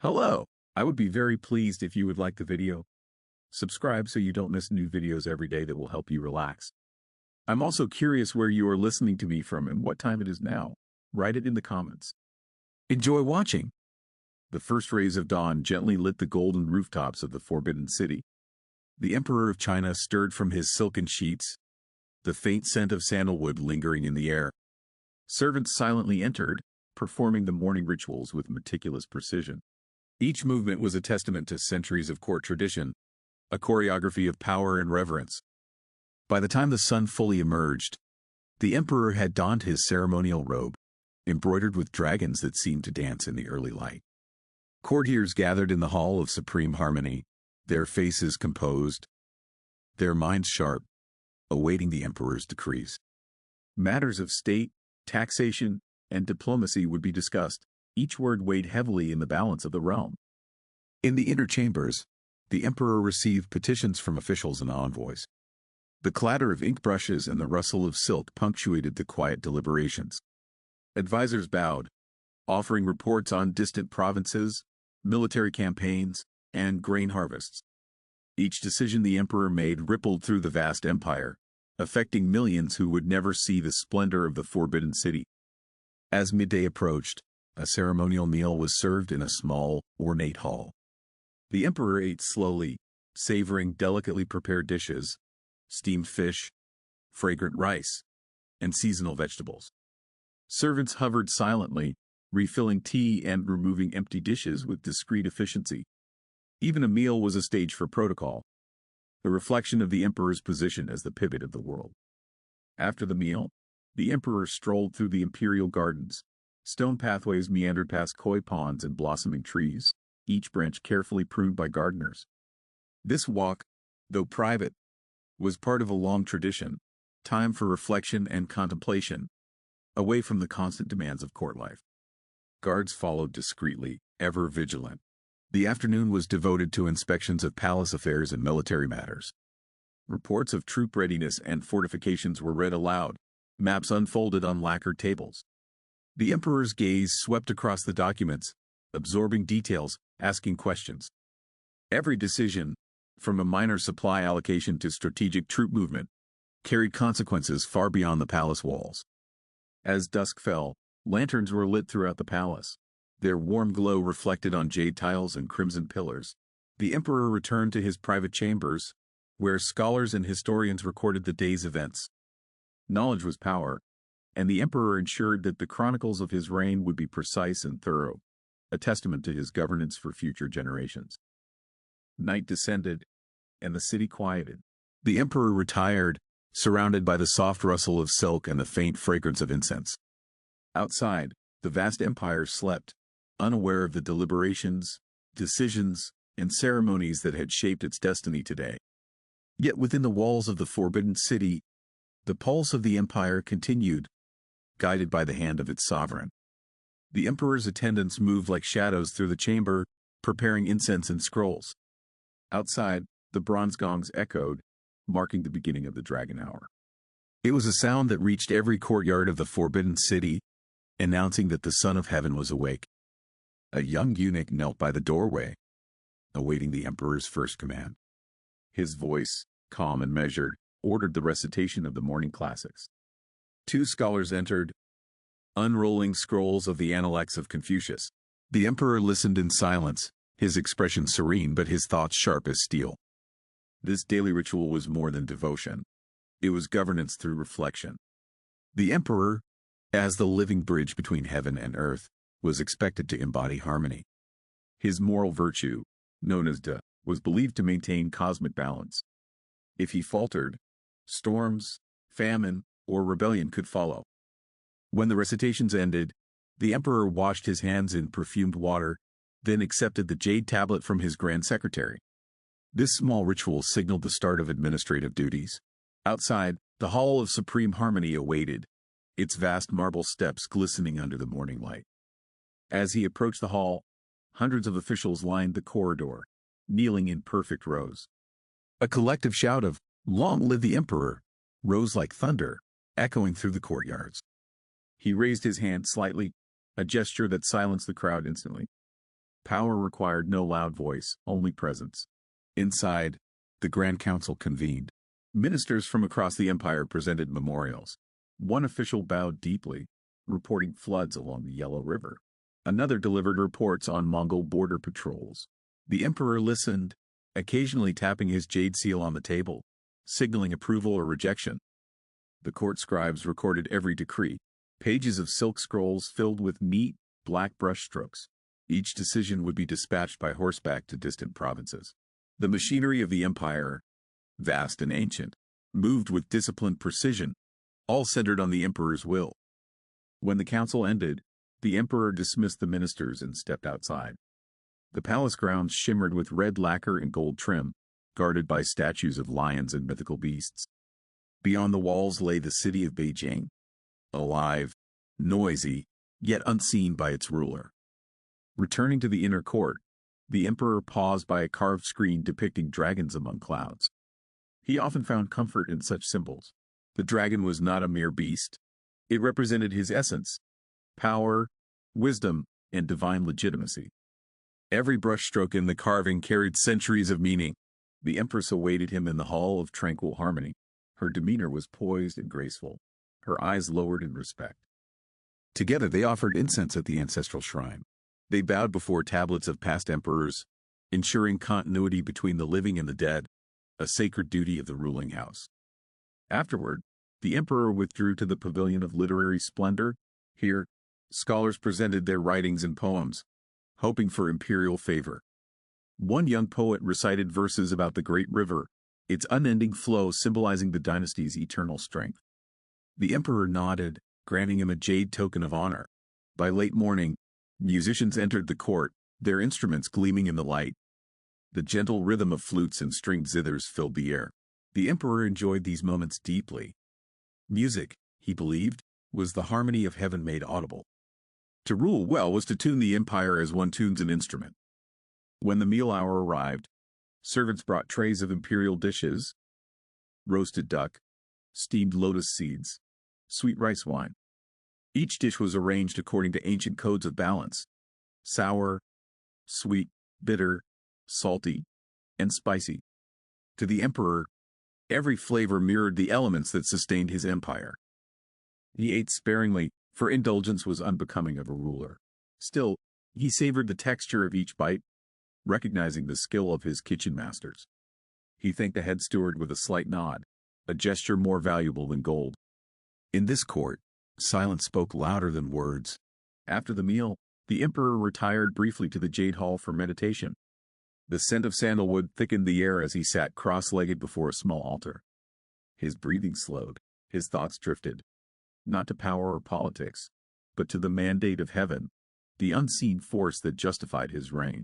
Hello! I would be very pleased if you would like the video. Subscribe so you don't miss new videos every day that will help you relax. I'm also curious where you are listening to me from and what time it is now. Write it in the comments. Enjoy watching! The first rays of dawn gently lit the golden rooftops of the Forbidden City. The Emperor of China stirred from his silken sheets, the faint scent of sandalwood lingering in the air. Servants silently entered, performing the morning rituals with meticulous precision. Each movement was a testament to centuries of court tradition, a choreography of power and reverence. By the time the sun fully emerged, the emperor had donned his ceremonial robe, embroidered with dragons that seemed to dance in the early light. Courtiers gathered in the hall of supreme harmony, their faces composed, their minds sharp, awaiting the emperor's decrees. Matters of state, taxation, and diplomacy would be discussed, each word weighed heavily in the balance of the realm. In the inner chambers, the emperor received petitions from officials and envoys. The clatter of ink brushes and the rustle of silk punctuated the quiet deliberations. Advisors bowed, offering reports on distant provinces, military campaigns, and grain harvests. Each decision the emperor made rippled through the vast empire, affecting millions who would never see the splendor of the Forbidden City. As midday approached, a ceremonial meal was served in a small, ornate hall. The emperor ate slowly, savoring delicately prepared dishes, steamed fish, fragrant rice, and seasonal vegetables. Servants hovered silently, refilling tea and removing empty dishes with discreet efficiency. Even a meal was a stage for protocol, a reflection of the emperor's position as the pivot of the world. After the meal, the emperor strolled through the imperial gardens. Stone pathways meandered past koi ponds and blossoming trees, each branch carefully pruned by gardeners. This walk, though private, was part of a long tradition, time for reflection and contemplation, away from the constant demands of court life. Guards followed discreetly, ever vigilant. The afternoon was devoted to inspections of palace affairs and military matters. Reports of troop readiness and fortifications were read aloud, maps unfolded on lacquered tables. The emperor's gaze swept across the documents, absorbing details, asking questions. Every decision, from a minor supply allocation to strategic troop movement, carried consequences far beyond the palace walls. As dusk fell, lanterns were lit throughout the palace, their warm glow reflected on jade tiles and crimson pillars. The emperor returned to his private chambers, where scholars and historians recorded the day's events. Knowledge was power, and the emperor ensured that the chronicles of his reign would be precise and thorough, a testament to his governance for future generations. Night descended, and the city quieted. The emperor retired, surrounded by the soft rustle of silk and the faint fragrance of incense. Outside, the vast empire slept, unaware of the deliberations, decisions, and ceremonies that had shaped its destiny today. Yet within the walls of the Forbidden City, the pulse of the empire continued, guided by the hand of its sovereign. The emperor's attendants moved like shadows through the chamber, preparing incense and scrolls. Outside, the bronze gongs echoed, marking the beginning of the dragon hour. It was a sound that reached every courtyard of the Forbidden City, announcing that the Son of Heaven was awake. A young eunuch knelt by the doorway, awaiting the emperor's first command. His voice, calm and measured, ordered the recitation of the morning classics. Two scholars entered, unrolling scrolls of the Analects of Confucius. The emperor listened in silence, his expression serene but his thoughts sharp as steel. This daily ritual was more than devotion. It was governance through reflection. The emperor, as the living bridge between heaven and earth, was expected to embody harmony. His moral virtue, known as de, was believed to maintain cosmic balance. If he faltered, storms, famine, or rebellion could follow. When the recitations ended, the emperor washed his hands in perfumed water, then accepted the jade tablet from his grand secretary. This small ritual signaled the start of administrative duties. Outside, the Hall of Supreme Harmony awaited, its vast marble steps glistening under the morning light. As he approached the hall, hundreds of officials lined the corridor, kneeling in perfect rows. A collective shout of, "Long live the Emperor!" rose like thunder, echoing through the courtyards. He raised his hand slightly, a gesture that silenced the crowd instantly. Power required no loud voice, only presence. Inside, the Grand Council convened. Ministers from across the empire presented memorials. One official bowed deeply, reporting floods along the Yellow River. Another delivered reports on Mongol border patrols. The emperor listened, occasionally tapping his jade seal on the table, signaling approval or rejection. The court scribes recorded every decree, pages of silk scrolls filled with neat, black brushstrokes. Each decision would be dispatched by horseback to distant provinces. The machinery of the empire, vast and ancient, moved with disciplined precision, all centered on the emperor's will. When the council ended, the emperor dismissed the ministers and stepped outside. The palace grounds shimmered with red lacquer and gold trim, guarded by statues of lions and mythical beasts. Beyond the walls lay the city of Beijing, alive, noisy, yet unseen by its ruler. Returning to the inner court, the emperor paused by a carved screen depicting dragons among clouds. He often found comfort in such symbols. The dragon was not a mere beast. It represented his essence, power, wisdom, and divine legitimacy. Every brushstroke in the carving carried centuries of meaning. The empress awaited him in the hall of tranquil harmony. Her demeanor was poised and graceful, her eyes lowered in respect. Together they offered incense at the ancestral shrine. They bowed before tablets of past emperors, ensuring continuity between the living and the dead, a sacred duty of the ruling house. Afterward, the emperor withdrew to the pavilion of literary splendor. Here, scholars presented their writings and poems, hoping for imperial favor. One young poet recited verses about the great river, its unending flow symbolizing the dynasty's eternal strength. The emperor nodded, granting him a jade token of honor. By late morning, musicians entered the court, their instruments gleaming in the light. The gentle rhythm of flutes and stringed zithers filled the air. The emperor enjoyed these moments deeply. Music, he believed, was the harmony of heaven made audible. To rule well was to tune the empire as one tunes an instrument. When the meal hour arrived, servants brought trays of imperial dishes, roasted duck, steamed lotus seeds, sweet rice wine. Each dish was arranged according to ancient codes of balance: sour, sweet, bitter, salty, and spicy. To the emperor, every flavor mirrored the elements that sustained his empire. He ate sparingly, for indulgence was unbecoming of a ruler. Still, he savored the texture of each bite, recognizing the skill of his kitchen masters. He thanked the head steward with a slight nod, a gesture more valuable than gold. In this court, silence spoke louder than words. After the meal, the emperor retired briefly to the Jade Hall for meditation. The scent of sandalwood thickened the air as he sat cross-legged before a small altar. His breathing slowed, his thoughts drifted, not to power or politics, but to the mandate of heaven, the unseen force that justified his reign.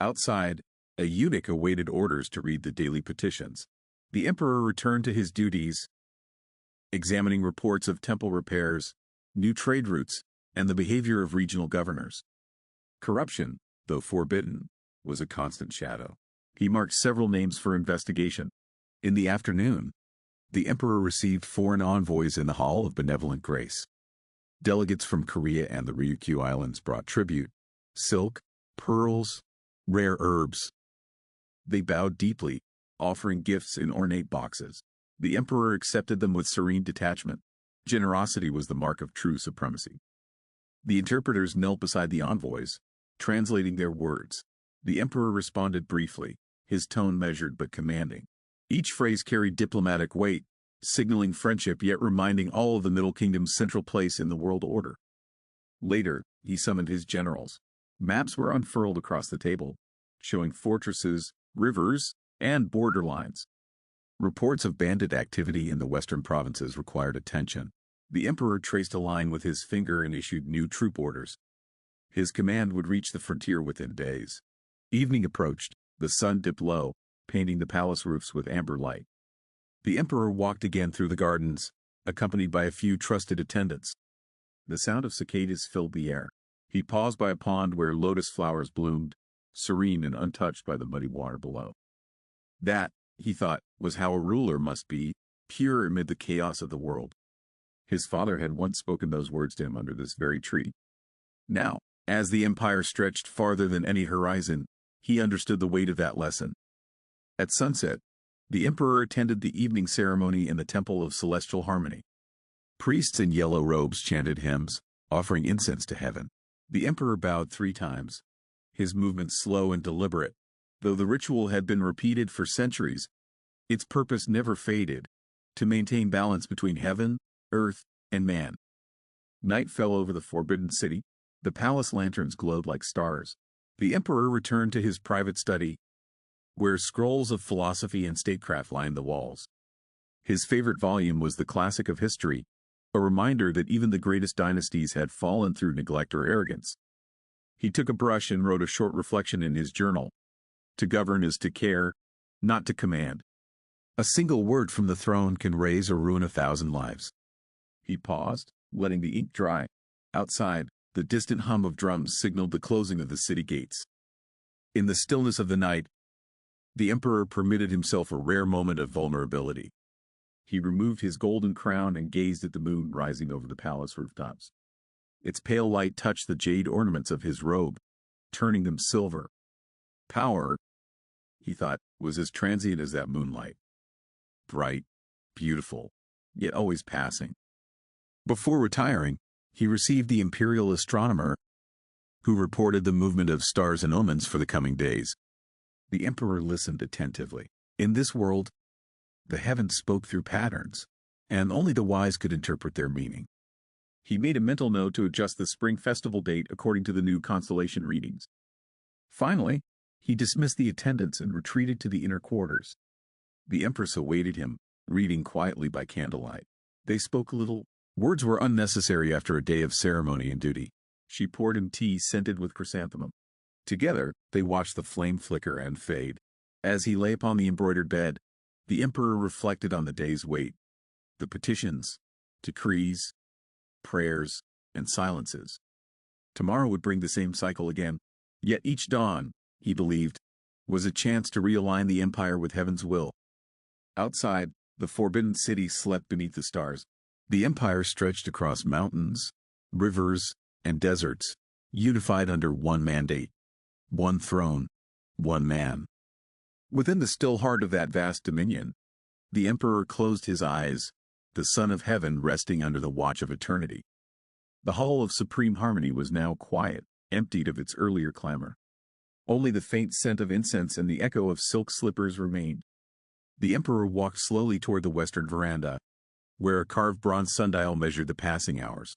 Outside, a eunuch awaited orders to read the daily petitions. The emperor returned to his duties, examining reports of temple repairs, new trade routes, and the behavior of regional governors. Corruption, though forbidden, was a constant shadow. He marked several names for investigation. In the afternoon, the emperor received foreign envoys in the Hall of Benevolent Grace. Delegates from Korea and the Ryukyu Islands brought tribute: silk, pearls, rare herbs. They bowed deeply, offering gifts in ornate boxes. The emperor accepted them with serene detachment. Generosity was the mark of true supremacy. The interpreters knelt beside the envoys, translating their words. The emperor responded briefly, his tone measured but commanding. Each phrase carried diplomatic weight, signaling friendship yet reminding all of the Middle Kingdom's central place in the world order. Later, he summoned his generals. Maps were unfurled across the table, showing fortresses, rivers, and border lines. Reports of bandit activity in the western provinces required attention. The emperor traced a line with his finger and issued new troop orders. His command would reach the frontier within days. Evening approached, the sun dipped low, painting the palace roofs with amber light. The emperor walked again through the gardens, accompanied by a few trusted attendants. The sound of cicadas filled the air. He paused by a pond where lotus flowers bloomed, serene and untouched by the muddy water below. That, he thought, was how a ruler must be, pure amid the chaos of the world. His father had once spoken those words to him under this very tree. Now, As the empire stretched farther than any horizon, he understood the weight of that lesson. At sunset, the emperor attended the evening ceremony in the Temple of Celestial Harmony. Priests in yellow robes chanted hymns, offering incense to heaven. The emperor bowed 3 times, his movements slow and deliberate. Though the ritual had been repeated for centuries, its purpose never faded: to maintain balance between heaven, earth, and man. Night fell over the forbidden city. The palace lanterns glowed like stars. The emperor returned to his private study, where scrolls of philosophy and statecraft lined the walls. His favorite volume was the classic of history, a reminder that even the greatest dynasties had fallen through neglect or arrogance. He took a brush and wrote a short reflection in his journal. To govern is to care, not to command. A single word from the throne can raise or ruin 1,000 lives. He paused, letting the ink dry. Outside, the distant hum of drums signaled the closing of the city gates. In the stillness of the night, the emperor permitted himself a rare moment of vulnerability. He removed his golden crown and gazed at the moon rising over the palace rooftops. Its pale light touched the jade ornaments of his robe, turning them silver. Power, he thought, was as transient as that moonlight. Bright, beautiful, yet always passing. Before retiring, he received the imperial astronomer, who reported the movement of stars and omens for the coming days. The emperor listened attentively. In this world, the heavens spoke through patterns, and only the wise could interpret their meaning. He made a mental note to adjust the spring festival date according to the new constellation readings. Finally, he dismissed the attendants and retreated to the inner quarters. The empress awaited him, reading quietly by candlelight. They spoke little. Words were unnecessary after a day of ceremony and duty. She poured him tea scented with chrysanthemum. Together, they watched the flame flicker and fade. As he lay upon the embroidered bed, the emperor reflected on the day's wait. The petitions, decrees, prayers, and silences. Tomorrow would bring the same cycle again. Yet each dawn, he believed, was a chance to realign the empire with heaven's will. Outside, the forbidden city slept beneath the stars. The empire stretched across mountains, rivers, and deserts, unified under one mandate, one throne, one man. Within the still heart of that vast dominion, the emperor closed his eyes, the Son of Heaven resting under the watch of eternity. The hall of supreme harmony was now quiet, emptied of its earlier clamor. Only the faint scent of incense and the echo of silk slippers remained. The emperor walked slowly toward the western veranda, where a carved bronze sundial measured the passing hours.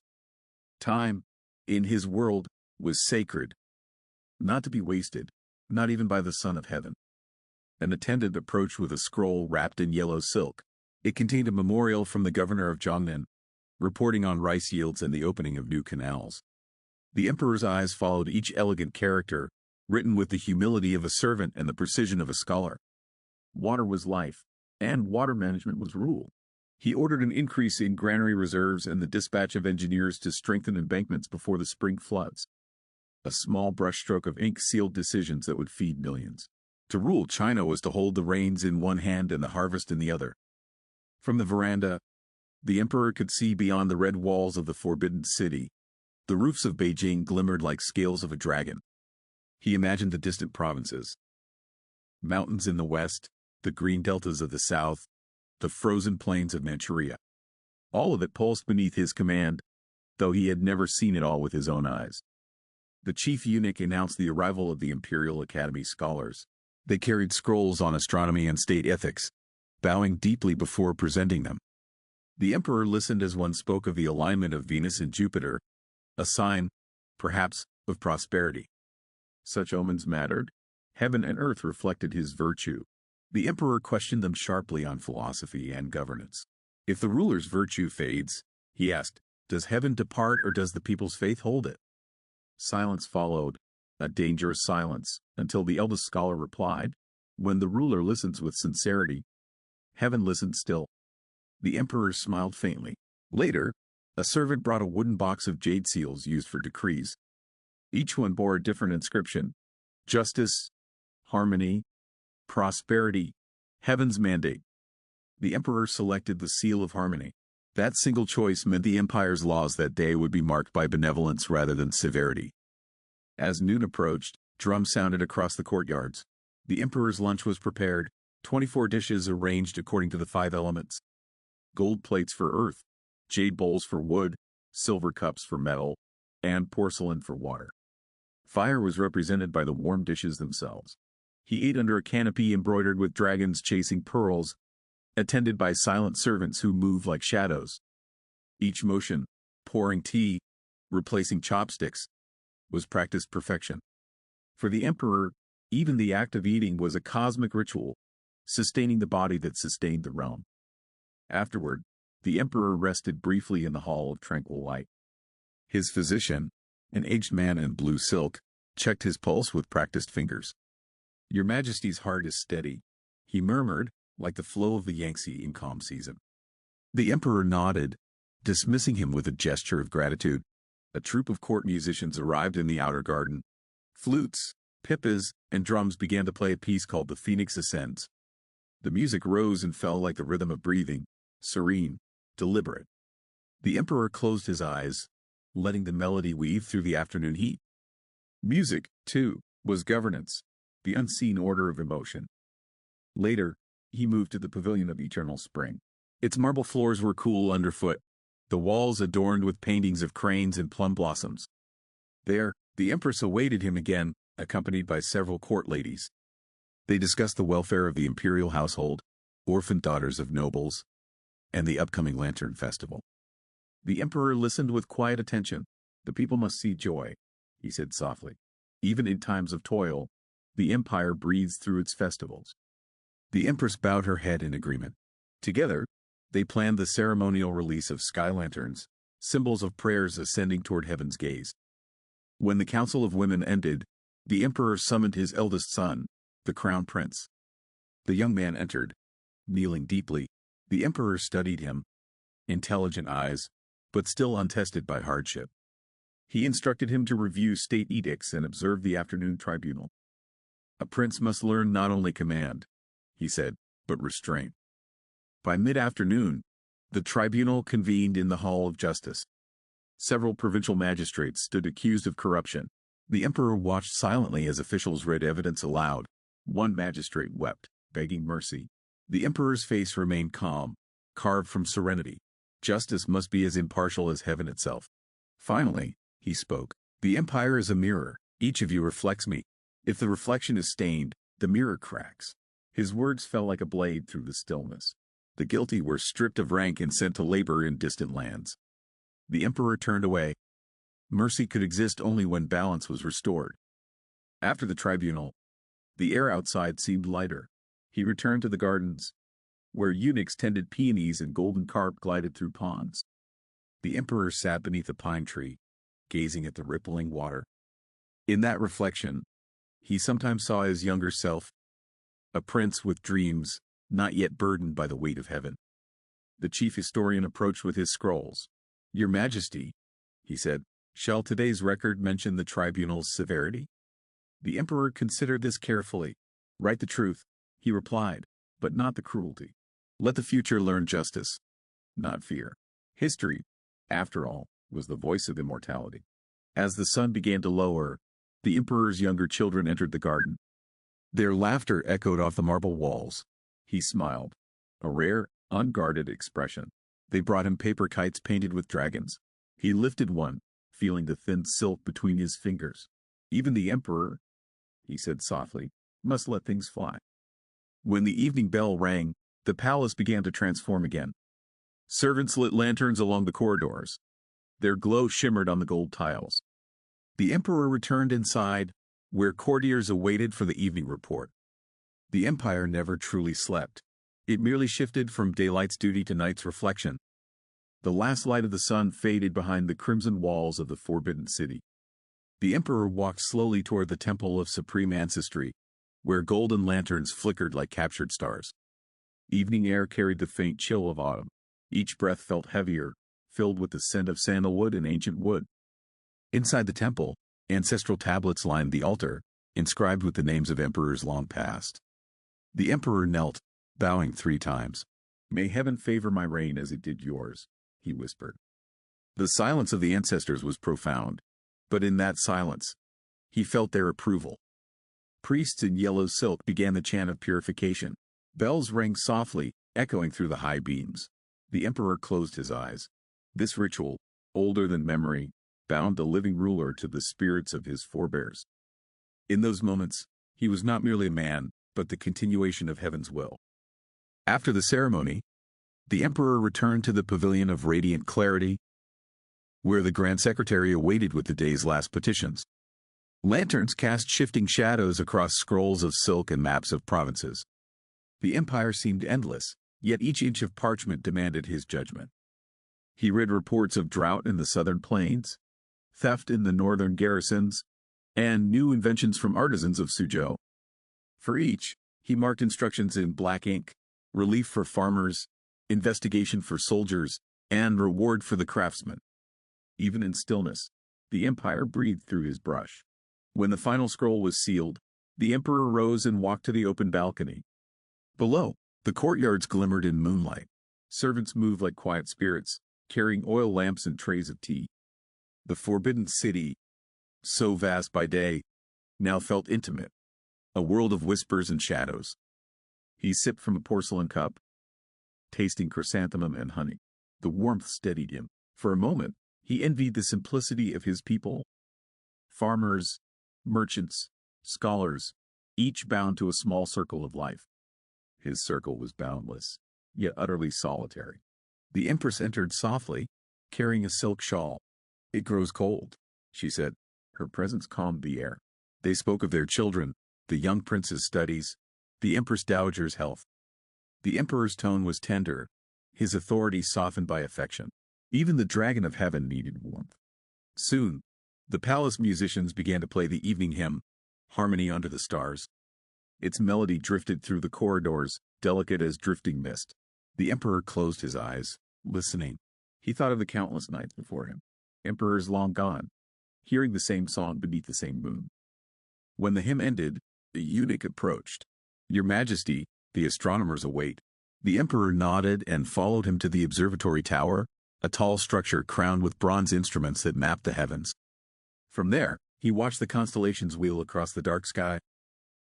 Time, in his world, was sacred, not to be wasted, not even by the Son of Heaven. An attendant approached with a scroll wrapped in yellow silk. It contained a memorial from the governor of Jiangnan, reporting on rice yields and the opening of new canals. The emperor's eyes followed each elegant character, written with the humility of a servant and the precision of a scholar. Water was life, and water management was rule. He ordered an increase in granary reserves and the dispatch of engineers to strengthen embankments before the spring floods. A small brushstroke of ink sealed decisions that would feed millions. To rule China was to hold the reins in one hand and the harvest in the other. From the veranda, the emperor could see beyond the red walls of the forbidden city. The roofs of Beijing glimmered like scales of a dragon. He imagined the distant provinces. Mountains in the west, the green deltas of the south, the frozen plains of Manchuria. All of it pulsed beneath his command, though he had never seen it all with his own eyes. The chief eunuch announced the arrival of the Imperial Academy scholars. They carried scrolls on astronomy and state ethics, bowing deeply before presenting them. The emperor listened as one spoke of the alignment of Venus and Jupiter, a sign, perhaps, of prosperity. Such omens mattered. Heaven and earth reflected his virtue. The emperor questioned them sharply on philosophy and governance. If the ruler's virtue fades, he asked, does heaven depart or does the people's faith hold it? Silence followed, a dangerous silence, until the eldest scholar replied, when the ruler listens with sincerity, heaven listens still. The emperor smiled faintly. Later, a servant brought a wooden box of jade seals used for decrees. Each one bore a different inscription: justice, harmony, prosperity, heaven's mandate. The emperor selected the seal of harmony. That single choice meant the empire's laws that day would be marked by benevolence rather than severity. As noon approached, drums sounded across the courtyards. The emperor's lunch was prepared, 24 dishes arranged according to the 5 elements. Gold plates for earth, jade bowls for wood, silver cups for metal, and porcelain for water. Fire was represented by the warm dishes themselves. He ate under a canopy embroidered with dragons chasing pearls, attended by silent servants who moved like shadows. Each motion, pouring tea, replacing chopsticks, was practiced perfection. For the emperor, even the act of eating was a cosmic ritual, sustaining the body that sustained the realm. Afterward, the emperor rested briefly in the hall of tranquil light. His physician, an aged man in blue silk, checked his pulse with practiced fingers. "Your Majesty's heart is steady," he murmured, like the flow of the Yangtze in calm season. The emperor nodded, dismissing him with a gesture of gratitude. A troupe of court musicians arrived in the outer garden. Flutes, pippas, and drums began to play a piece called The Phoenix Ascends. The music rose and fell like the rhythm of breathing, serene, deliberate. The emperor closed his eyes, letting the melody weave through the afternoon heat. Music, too, was governance, the unseen order of emotion. Later, he moved to the Pavilion of Eternal Spring. Its marble floors were cool underfoot, the walls adorned with paintings of cranes and plum blossoms. There, the empress awaited him again, accompanied by several court ladies. They discussed the welfare of the imperial household, orphaned daughters of nobles, and the upcoming Lantern Festival. The emperor listened with quiet attention. "The people must see joy," he said softly. "Even in times of toil, the empire breathes through its festivals." The empress bowed her head in agreement. Together, they planned the ceremonial release of sky lanterns, symbols of prayers ascending toward heaven's gaze. When the council of women ended, the emperor summoned his eldest son, the crown prince. The young man entered, kneeling deeply. The emperor studied him, intelligent eyes, but still untested by hardship. He instructed him to review state edicts and observe the afternoon tribunal. "A prince must learn not only command," he said, "but restraint." By mid-afternoon, the tribunal convened in the Hall of Justice. Several provincial magistrates stood accused of corruption. The emperor watched silently as officials read evidence aloud. One magistrate wept, begging mercy. The emperor's face remained calm, carved from serenity. Justice must be as impartial as heaven itself. Finally, he spoke. "The empire is a mirror. Each of you reflects me. If the reflection is stained, the mirror cracks." His words fell like a blade through the stillness. The guilty were stripped of rank and sent to labor in distant lands. The emperor turned away. Mercy could exist only when balance was restored. After the tribunal, the air outside seemed lighter. He returned to the gardens, where eunuchs tended peonies and golden carp glided through ponds. The emperor sat beneath a pine tree, gazing at the rippling water. In that reflection, he sometimes saw his younger self, a prince with dreams, not yet burdened by the weight of heaven. The chief historian approached with his scrolls. "Your Majesty," he said, "shall today's record mention the tribunal's severity?" The emperor considered this carefully. "Write the truth," he replied, "but not the cruelty. Let the future learn justice, not fear." History, after all, was the voice of immortality. As the sun began to lower, the emperor's younger children entered the garden. Their laughter echoed off the marble walls. He smiled, a rare, unguarded expression. They brought him paper kites painted with dragons. He lifted one, feeling the thin silk between his fingers. "Even the emperor," he said softly, "must let things fly." When the evening bell rang, the palace began to transform again. Servants lit lanterns along the corridors. Their glow shimmered on the gold tiles. The emperor returned inside, where courtiers awaited for the evening report. The empire never truly slept. It merely shifted from daylight's duty to night's reflection. The last light of the sun faded behind the crimson walls of the forbidden city. The emperor walked slowly toward the temple of supreme ancestry, where golden lanterns flickered like captured stars. Evening air carried the faint chill of autumn. Each breath felt heavier, filled with the scent of sandalwood and ancient wood. Inside the temple, ancestral tablets lined the altar, inscribed with the names of emperors long past. The emperor knelt, bowing 3 times. "May heaven favor my reign as it did yours," he whispered. The silence of the ancestors was profound, but in that silence, He felt their approval. Priests in yellow silk began the chant of purification. Bells rang softly, echoing through the high beams. The emperor closed his eyes. This ritual, older than memory, bound the living ruler to the spirits of his forebears. In those moments, he was not merely a man, but the continuation of heaven's will. After the ceremony, the emperor returned to the pavilion of radiant clarity, where the grand secretary awaited with the day's last petitions. Lanterns cast shifting shadows across scrolls of silk and maps of provinces. The empire seemed endless, yet each inch of parchment demanded his judgment. He read reports of drought in the southern plains, theft in the northern garrisons, and new inventions from artisans of Suzhou. For each, he marked instructions in black ink: relief for farmers, investigation for soldiers, and reward for the craftsmen. Even in stillness, the empire breathed through his brush. When the final scroll was sealed, the emperor rose and walked to the open balcony. Below, the courtyards glimmered in moonlight. Servants moved like quiet spirits, carrying oil lamps and trays of tea. The forbidden city, so vast by day, now felt intimate, a world of whispers and shadows. He sipped from a porcelain cup, tasting chrysanthemum and honey. The warmth steadied him. For a moment, he envied the simplicity of his people. Farmers, merchants, scholars, each bound to a small circle of life. His circle was boundless, yet utterly solitary. The empress entered softly, carrying a silk shawl. "It grows cold," she said. Her presence calmed the air. They spoke of their children, the young prince's studies, the empress dowager's health. The emperor's tone was tender, his authority softened by affection. Even the dragon of heaven needed warmth. Soon, the palace musicians began to play the evening hymn, Harmony Under the Stars. Its melody drifted through the corridors, delicate as drifting mist. The emperor closed his eyes, listening. He thought of the countless nights before him, emperors long gone, hearing the same song beneath the same moon. When the hymn ended, the eunuch approached. "Your Majesty, the astronomers await." The emperor nodded and followed him to the observatory tower, a tall structure crowned with bronze instruments that mapped the heavens. From there, he watched the constellations wheel across the dark sky.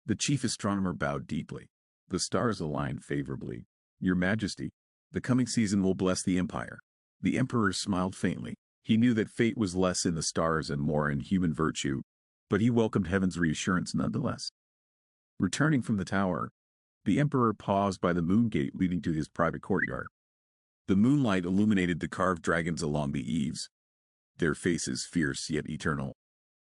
The chief astronomer bowed deeply. "The stars align favorably. Your Majesty, the coming season will bless the empire." The emperor smiled faintly. He knew that fate was less in the stars and more in human virtue, but he welcomed heaven's reassurance nonetheless. Returning from the tower, the emperor paused by the moon gate leading to his private courtyard. The moonlight illuminated the carved dragons along the eaves, their faces fierce yet eternal.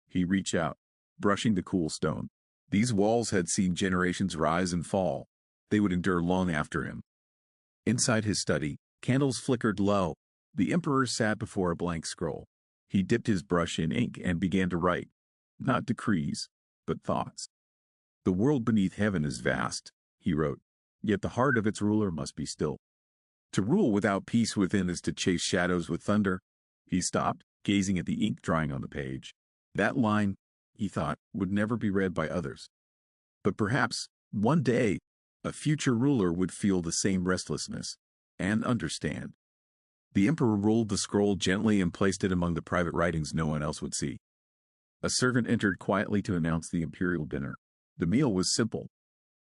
He reached out, brushing the cool stone. These walls had seen generations rise and fall. They would endure long after him. Inside his study, candles flickered low. The emperor sat before a blank scroll. He dipped his brush in ink and began to write. Not decrees, but thoughts. "The world beneath heaven is vast," he wrote, "yet the heart of its ruler must be still. To rule without peace within is to chase shadows with thunder." He stopped, gazing at the ink drying on the page. That line, he thought, would never be read by others. But perhaps, one day, a future ruler would feel the same restlessness, and understand. The emperor rolled the scroll gently and placed it among the private writings no one else would see. A servant entered quietly to announce the imperial dinner. The meal was simple: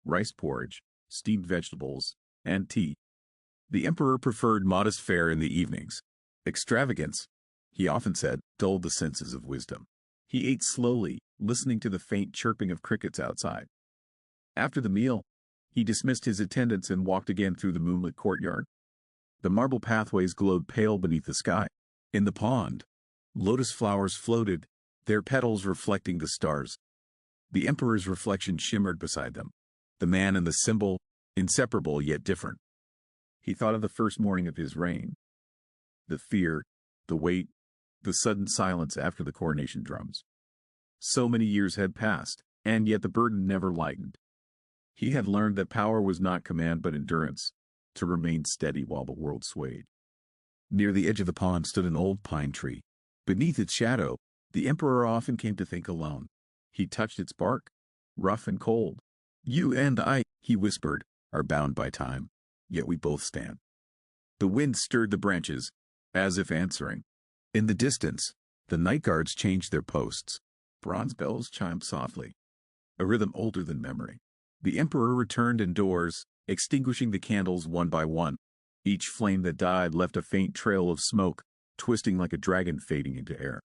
rice porridge, steamed vegetables, and tea. The emperor preferred modest fare in the evenings. Extravagance, he often said, dulled the senses of wisdom. He ate slowly, listening to the faint chirping of crickets outside. After the meal, he dismissed his attendants and walked again through the moonlit courtyard. The marble pathways glowed pale beneath the sky. In the pond, lotus flowers floated, their petals reflecting the stars. The emperor's reflection shimmered beside them. The man and the symbol, inseparable yet different. He thought of the first morning of his reign. The fear, the weight, the sudden silence after the coronation drums. So many years had passed, and yet the burden never lightened. He had learned that power was not command but endurance, to remain steady while the world swayed. Near the edge of the pond stood an old pine tree. Beneath its shadow, the emperor often came to think alone. He touched its bark, rough and cold. "You and I," he whispered, "are bound by time, yet we both stand." The wind stirred the branches, as if answering. In the distance, the night guards changed their posts. Bronze bells chimed softly, a rhythm older than memory. The emperor returned indoors, extinguishing the candles one by one. Each flame that died left a faint trail of smoke, twisting like a dragon fading into air.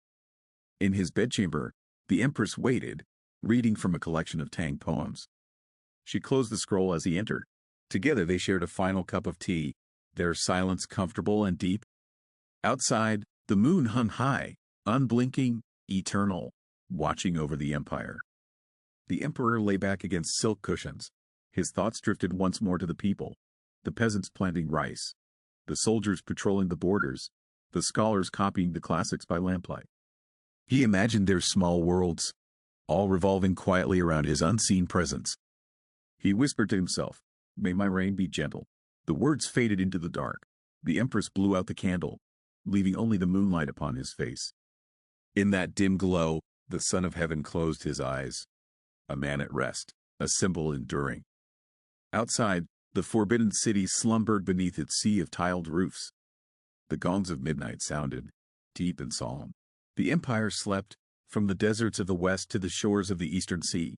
In his bedchamber, the empress waited, reading from a collection of Tang poems. She closed the scroll as he entered. Together they shared a final cup of tea, their silence comfortable and deep. Outside, the moon hung high, unblinking, eternal, watching over the empire. The emperor lay back against silk cushions. His thoughts drifted once more to the people, the peasants planting rice, the soldiers patrolling the borders, the scholars copying the classics by lamplight. He imagined their small worlds, all revolving quietly around his unseen presence. He whispered to himself, "May my reign be gentle." The words faded into the dark. The empress blew out the candle, leaving only the moonlight upon his face. In that dim glow, the Son of Heaven closed his eyes. A man at rest, a symbol enduring. Outside, the forbidden city slumbered beneath its sea of tiled roofs. The gongs of midnight sounded, deep and solemn. The empire slept, from the deserts of the west to the shores of the eastern sea,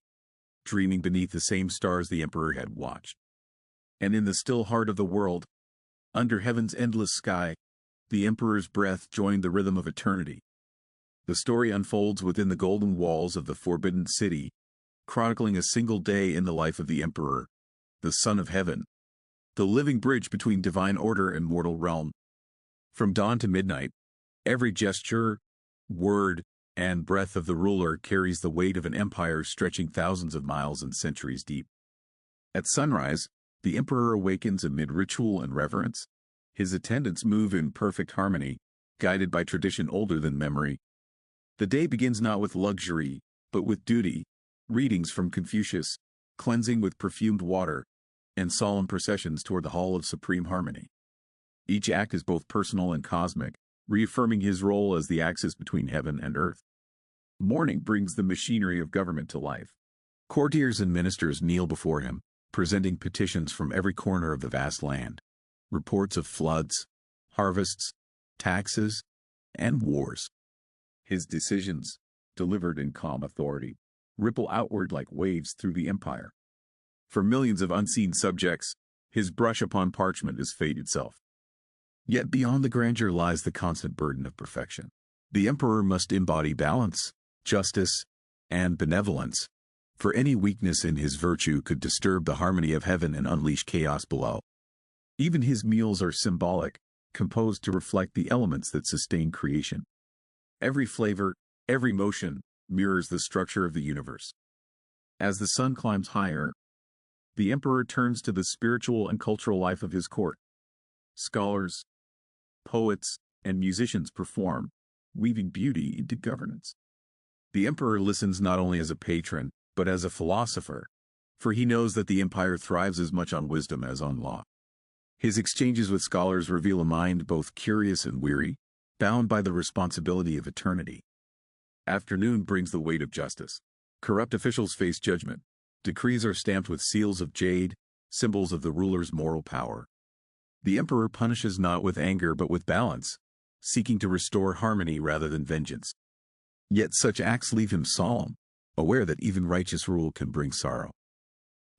dreaming beneath the same stars the emperor had watched. And in the still heart of the world, under heaven's endless sky, the emperor's breath joined the rhythm of eternity. The story unfolds within the golden walls of the forbidden city, chronicling a single day in the life of the emperor, the Son of Heaven, the living bridge between divine order and mortal realm. From dawn to midnight, every gesture, word, and breath of the ruler carries the weight of an empire stretching thousands of miles and centuries deep. At sunrise, the emperor awakens amid ritual and reverence. His attendants move in perfect harmony, guided by tradition older than memory. The day begins not with luxury, but with duty, readings from Confucius, cleansing with perfumed water, and solemn processions toward the Hall of Supreme Harmony. Each act is both personal and cosmic, reaffirming his role as the axis between heaven and earth. Morning brings the machinery of government to life. Courtiers and ministers kneel before him, presenting petitions from every corner of the vast land. Reports of floods, harvests, taxes, and wars. His decisions, delivered in calm authority, ripple outward like waves through the empire. For millions of unseen subjects, his brush upon parchment is fate itself. Yet beyond the grandeur lies the constant burden of perfection. The emperor must embody balance, justice, and benevolence, for any weakness in his virtue could disturb the harmony of heaven and unleash chaos below. Even his meals are symbolic, composed to reflect the elements that sustain creation. Every flavor, every motion, mirrors the structure of the universe. As the sun climbs higher, the emperor turns to the spiritual and cultural life of his court. Scholars, poets, and musicians perform, weaving beauty into governance. The emperor listens not only as a patron, but as a philosopher, for he knows that the empire thrives as much on wisdom as on law. His exchanges with scholars reveal a mind both curious and weary, bound by the responsibility of eternity. Afternoon brings the weight of justice. Corrupt officials face judgment. Decrees are stamped with seals of jade, symbols of the ruler's moral power. The emperor punishes not with anger but with balance, seeking to restore harmony rather than vengeance. Yet such acts leave him solemn, aware that even righteous rule can bring sorrow.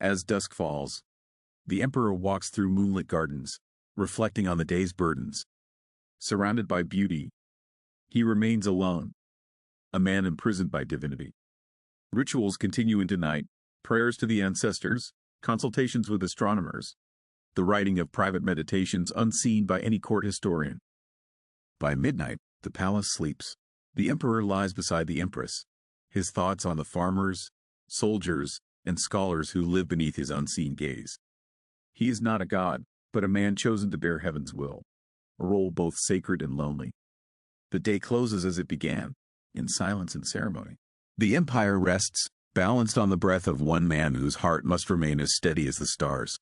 As dusk falls, the emperor walks through moonlit gardens, reflecting on the day's burdens. Surrounded by beauty, he remains alone, a man imprisoned by divinity. Rituals continue into night, prayers to the ancestors, consultations with astronomers, the writing of private meditations unseen by any court historian. By midnight, the palace sleeps. The emperor lies beside the empress, his thoughts on the farmers, soldiers, and scholars who live beneath his unseen gaze. He is not a god, but a man chosen to bear heaven's will, a role both sacred and lonely. The day closes as it began, in silence and ceremony. The empire rests, balanced on the breath of one man whose heart must remain as steady as the stars.